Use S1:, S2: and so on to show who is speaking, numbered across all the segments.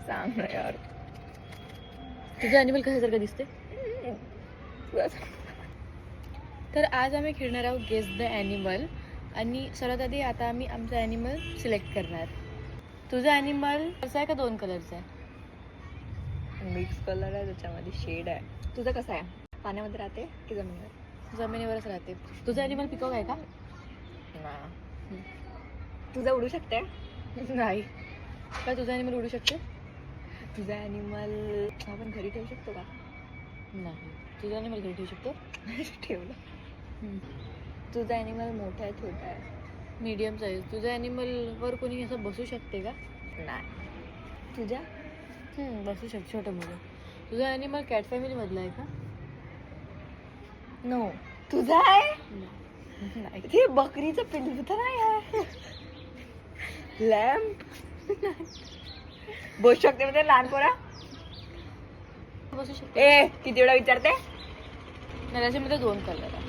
S1: सांग ना यार.
S2: तुझं ॲनिमल कशासारखं दिसते? तर आज आम्ही खेळणार आहोत गेस द ॲनिमल. आणि सर्वात आधी आता आम्ही आमचं ॲनिमल सिलेक्ट करणार. तुझं ॲनिमल कसं आहे का 2 कलरचं आहे?
S1: मिक्स कलर आहे, त्याच्यामध्ये शेड आहे. तुझं कसं आहे? पाण्यामध्ये राहते की जमिनीवर?
S2: जमिनीवरच राहते. तुझं ॲनिमल पिकॉक आहे का?
S1: नाही. तुझं उडू शकते?
S2: नाही. का तुझं ॲनिमल उडू शकते?
S1: तुझा ॲनिमल आपण घरी ठेवू शकतो का?
S2: नाही. तुझं ॲनिमल घरी ठेवू शकतो?
S1: ठेवलं. तुझा ॲनिमल मोठा आहे छोटा आहे?
S2: Medium size. तुझ्या ॲनिमलवर कोणी असं बसू शकते का?
S1: नाही. तुझ्या?
S2: बसू शकते छोटं मुलं. तुझा ॲनिमल कॅट फॅमिलीमधला आहे का?
S1: नो. तुझा आहे?
S2: नाही.
S1: ते बकरीचं पिल्लू तर नाही आहे. लॅम्प? बसू शकते म्हणजे लहान पोरा?
S2: बसू शकते.
S1: ए किती वेळा विचारते?
S2: नाही, त्याच्यामध्ये 2 कलर आहे.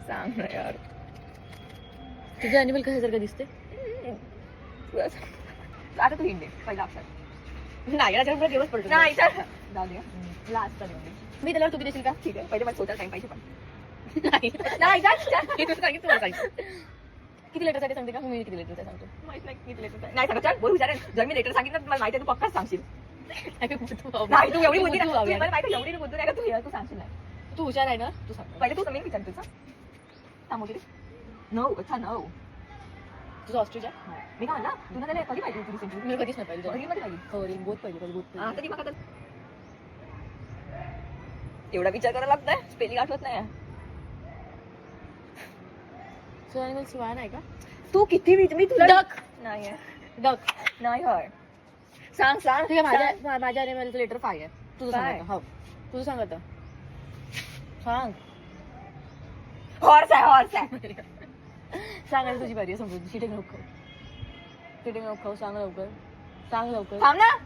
S1: सांग ना यार.
S2: तुझं ॲनिमल कशासारखं दिसते?
S1: आता तू हिंदे पहिला अक्षर.
S2: नाही, त्याच्यावर दिवस पडतो.
S1: नाही चल जाऊ दे. लास्ट देऊन दे.
S2: मी त्याला तू किती देशील का?
S1: ठीक आहे, पहिले मला स्वतः टाइम पाहिजे पण.
S2: नाही.
S1: नाही चल.
S2: मी तुला सांगितलं, मला सांगितलं. किती लेटर साठी सांगते का? मी किती लेटर सांगतो.
S1: माहित नाही किती लेटर नाही सांगत. चल बोल विचारेन. जर मी लेटर सांगितलं तर मला माहिती आहे तू पक्काच सांगशील. नाही तू एवढी बुद्धी मला माहिती आहे एवढी बुद्धी नाही का तू सांगशील नाही.
S2: तू हुशार आहे ना? तू सांग.
S1: पहिले तू मी विचार तुझा थांबू दे. नऊ अच्छा नऊ.
S2: तुझं ऑस्ट्रिच आहे?
S1: मी काय म्हणला तुला त्याला कधी पाहिजे तुझी सेंचुरी?
S2: मी कधीच नाही पाहिजे.
S1: मध्ये पाहिजे.
S2: हो रे, बोथ पाहिजे, बोथ
S1: आता ती बघा एवढा विचार करायला लागतंय. स्पेलिंग आठवत नाही.
S2: तुझा ॲनिमल स्वान आहे का?
S1: तू किती मी तुला
S2: डक.
S1: नाही आहे.
S2: डक.
S1: नाही होय. सांग सांग.
S2: ठीक आहे, माझ्या ॲनिमलचं लेटर 5 आहे. तुझं सांग
S1: काय?
S2: आता. हो, तुझं सांग आता. सांग.
S1: हॉर्स आहे हॉर्स आहे.
S2: सांग आता, तुझी बारी आहे. समजून शिटिंग नको खाऊ. शिटिंग नको खाऊ. सांग लवकर. सांग लवकर.
S1: थांब ना.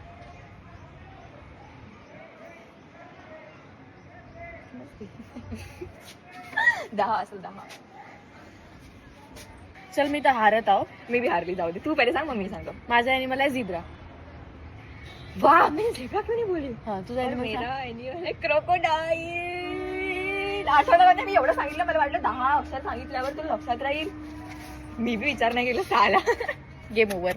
S1: दहा असेल 10.
S2: चल, मी तर हारत आहो.
S1: मी बी हारली जाऊ दे. तू पहिले सांग मग मी सांगतो.
S2: माझा ॲनिमल आहे झिब्रा.
S1: वाह मी झेब्रा क्यों नहीं बोली?
S2: हा, तुझा ॲनिमल
S1: मेरा ॲनिमल आहे क्रोकोडाईल. आठवलं मी एवढं सांगितलं मला वाटलं 10 अक्षर सांगितल्यावर तुला लक्षात राहील. मी बी विचार नाही केला साला.
S2: Game over.